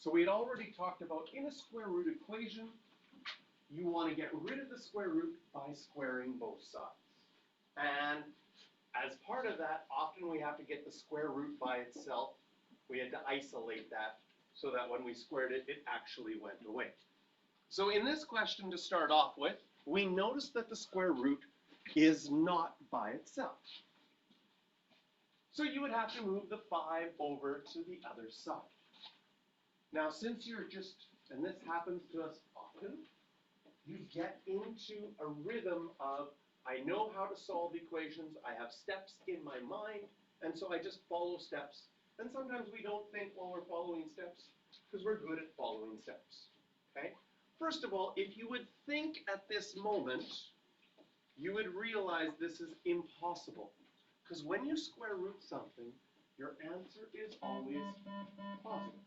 So we had already talked about in a square root equation, you want to get rid of the square root by squaring both sides. And as part of that, often we have to get the square root by itself. We had to isolate that so that when we squared it, it actually went away. So in this question to start off with, we notice that the square root is not by itself. So you would have to move the 5 over to the other side. Now, since you're just, and this happens to us often, you get into a rhythm of, I know how to solve equations, I have steps in my mind, and so I just follow steps. And sometimes we don't think while we're following steps, because we're good at following steps. Okay? First of all, if you would think at this moment, you would realize this is impossible. Because when you square root something, your answer is always positive.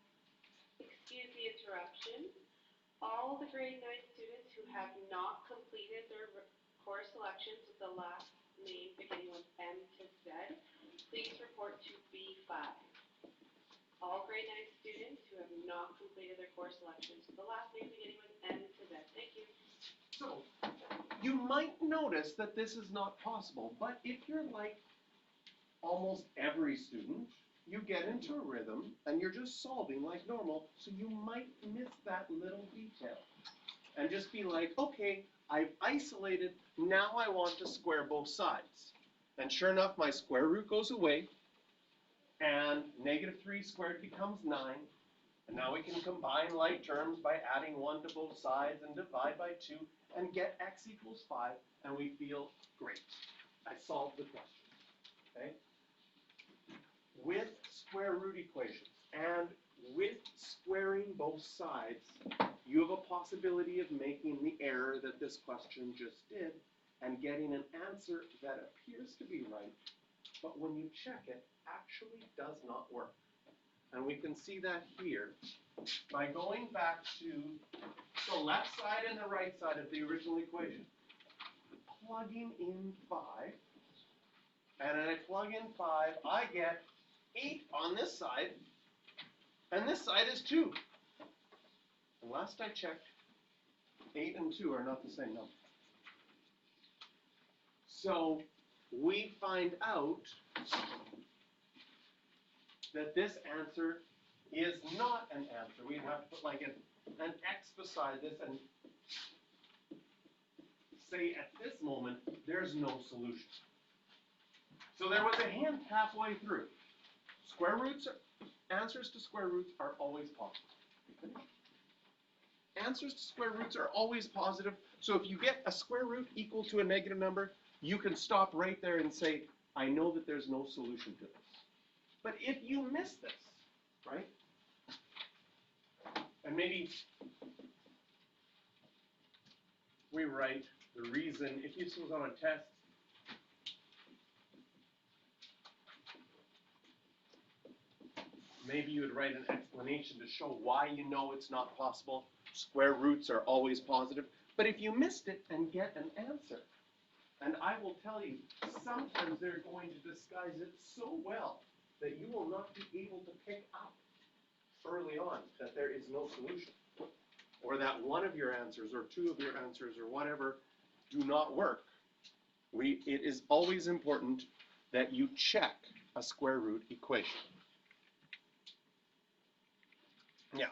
Excuse the interruption. All the grade 9 students who have not completed their course selections with the last name beginning with M to Z, please report to B5. All grade 9 students who have not completed their course selections with the last name beginning with M to Z. Thank you. So, you might notice that this is not possible, but if you're like almost every student, you get into a rhythm and you're just solving like normal, so you might miss that little detail. And just be like, okay, I've isolated, now I want to square both sides. And sure enough, my square root goes away, and -3 squared becomes 9. And now we can combine like terms by adding 1 to both sides and divide by 2 and get x equals 5, and we feel great. I solved the question. Okay? With square root equations and with squaring both sides, you have a possibility of making the error that this question just did and getting an answer that appears to be right, but when you check it, actually does not work. And we can see that here by going back to the left side and the right side of the original equation. Plugging in 5, and then I plug in 5, I get 8 on this side, and this side is 2. And last I checked, 8 and 2 are not the same number. So we find out that this answer is not an answer. We'd have to put like an X beside this and say at this moment, there's no solution. So there was a hint halfway through. Square roots, answers to square roots are always positive. Answers to square roots are always positive. So if you get a square root equal to a negative number, you can stop right there and say, I know that there's no solution to this. But if you miss this, right? And maybe we write the reason, if this was on a test, maybe you would write an explanation to show why you know it's not possible. Square roots are always positive. But if you missed it and get an answer, and I will tell you, sometimes they're going to disguise it so well that you will not be able to pick up early on that there is no solution. Or that one of your answers or two of your answers or whatever do not work. It is always important that you check a square root equation. Yeah.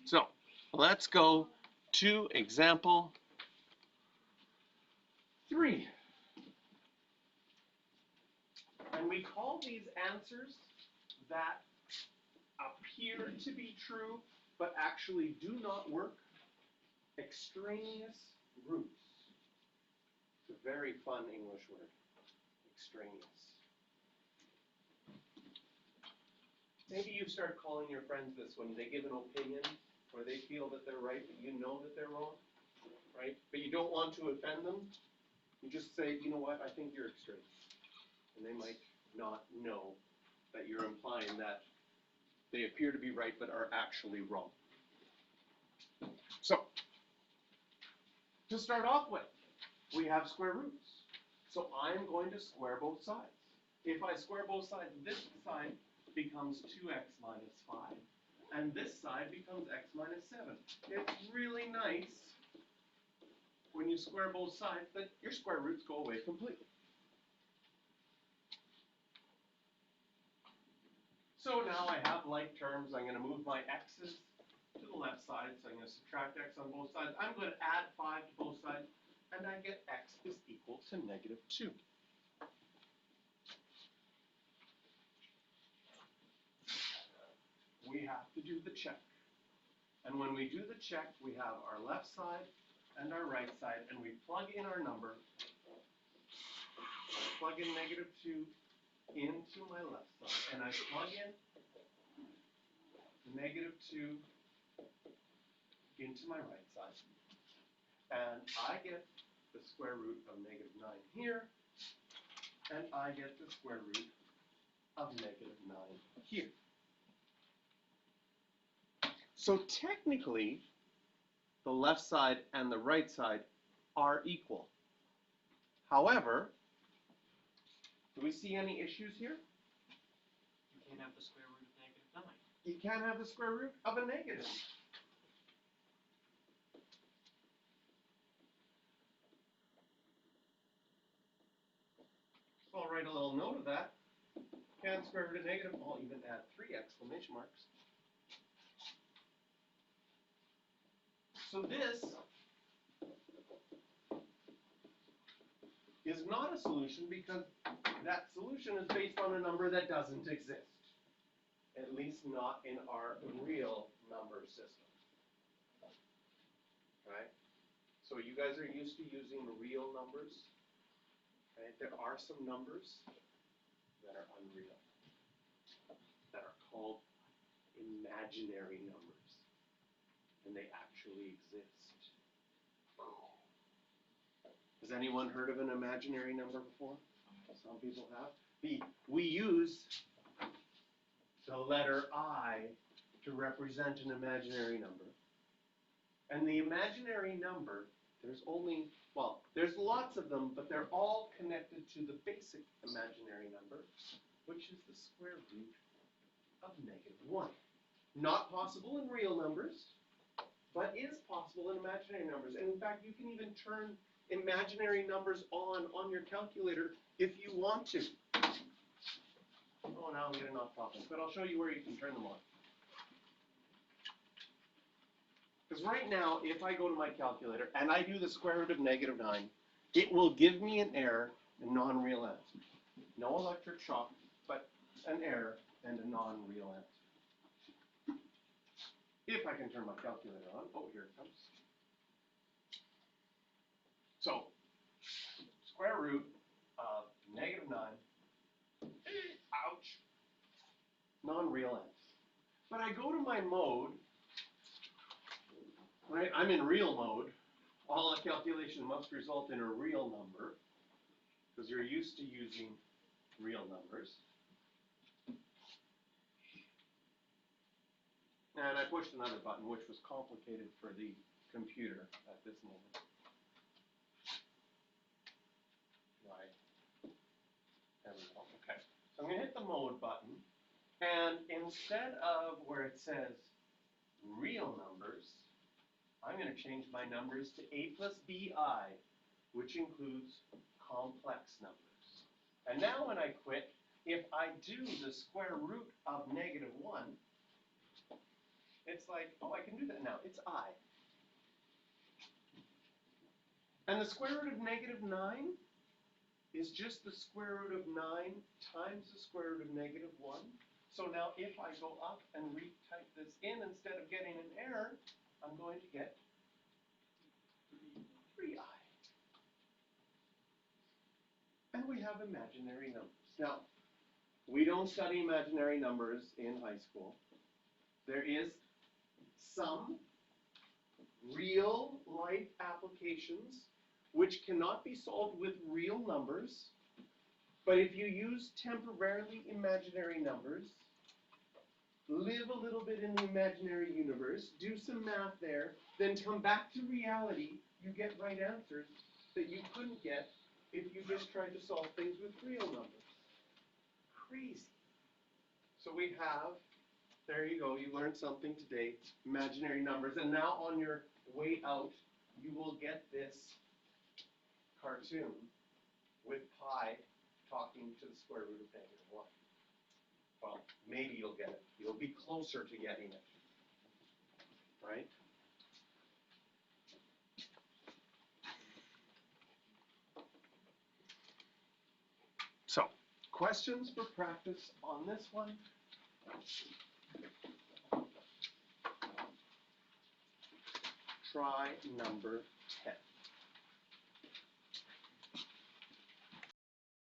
So let's go to example 3. And we call these answers that appear to be true but actually do not work extraneous roots. It's a very fun English word, extraneous. Maybe you start calling your friends this when they give an opinion or they feel that they're right, but you know that they're wrong, right? But you don't want to offend them. You just say, you know what, I think you're extraneous. And they might not know that you're implying that they appear to be right but are actually wrong. So, to start off with, we have square roots. So I'm going to square both sides. If I square both sides, this side becomes 2x minus 5. and this side becomes x minus 7. It's really nice when you square both sides that your square roots go away completely. So now I have like terms. I'm going to move my x's to the left side, so I'm going to subtract x on both sides. I'm going to add 5 to both sides, and I get x is equal to -2. We have to do the check. And when we do the check, we have our left side and our right side, and we plug in our number. I plug in -2 into my left side, and I plug in -2 into my right side. And I get the square root of -9 here, and I get the square root of -9 here. So technically, the left side and the right side are equal. However, do we see any issues here? You can't have the square root of -9. You can't have the square root of a negative. So I'll write a little note of that. Can't square root of negative. I'll even add 3 exclamation marks. So this is not a solution because that solution is based on a number that doesn't exist. At least not in our real number system. Right? So you guys are used to using real numbers. Right? There are some numbers that are unreal, that are called imaginary numbers. And they actually exist. Has anyone heard of an imaginary number before? Some people have. We use the letter I to represent an imaginary number. And the imaginary number, there's lots of them, but they're all connected to the basic imaginary number, which is the square root of -1. Not possible in real numbers, but is possible in imaginary numbers. And in fact, you can even turn imaginary numbers on your calculator if you want to. Oh, now I'm getting off topic, but I'll show you where you can turn them on. Because right now, if I go to my calculator and I do the square root of -9, it will give me an error, a non-real answer. No electric shock, but an error and a non-real answer. If I can turn my calculator on. Oh, here it comes. So, square root of -9, ouch, non-real answer. But I go to my mode, right? I'm in real mode. All a calculation must result in a real number, because you're used to using real numbers. And I pushed another button, which was complicated for the computer at this moment. Right. There we go. Okay. So I'm going to hit the mode button. And instead of where it says real numbers, I'm going to change my numbers to a plus bi, which includes complex numbers. And now when I quit, if I do the square root of -1, it's like, oh, I can do that now. It's I. And the square root of -9 is just the square root of 9 times the square root of -1. So now if I go up and retype this in, instead of getting an error, I'm going to get 3i. And we have imaginary numbers. Now, we don't study imaginary numbers in high school. There is some real life applications which cannot be solved with real numbers, but if you use temporarily imaginary numbers, live a little bit in the imaginary universe, do some math there, then come back to reality, you get right answers that you couldn't get if you just tried to solve things with real numbers. Crazy. So we have There you go, you learned something today, imaginary numbers, and now on your way out, you will get this cartoon with pi talking to the square root of -1. Well, maybe you'll get it, you'll be closer to getting it, right? So, questions for practice on this one? Try number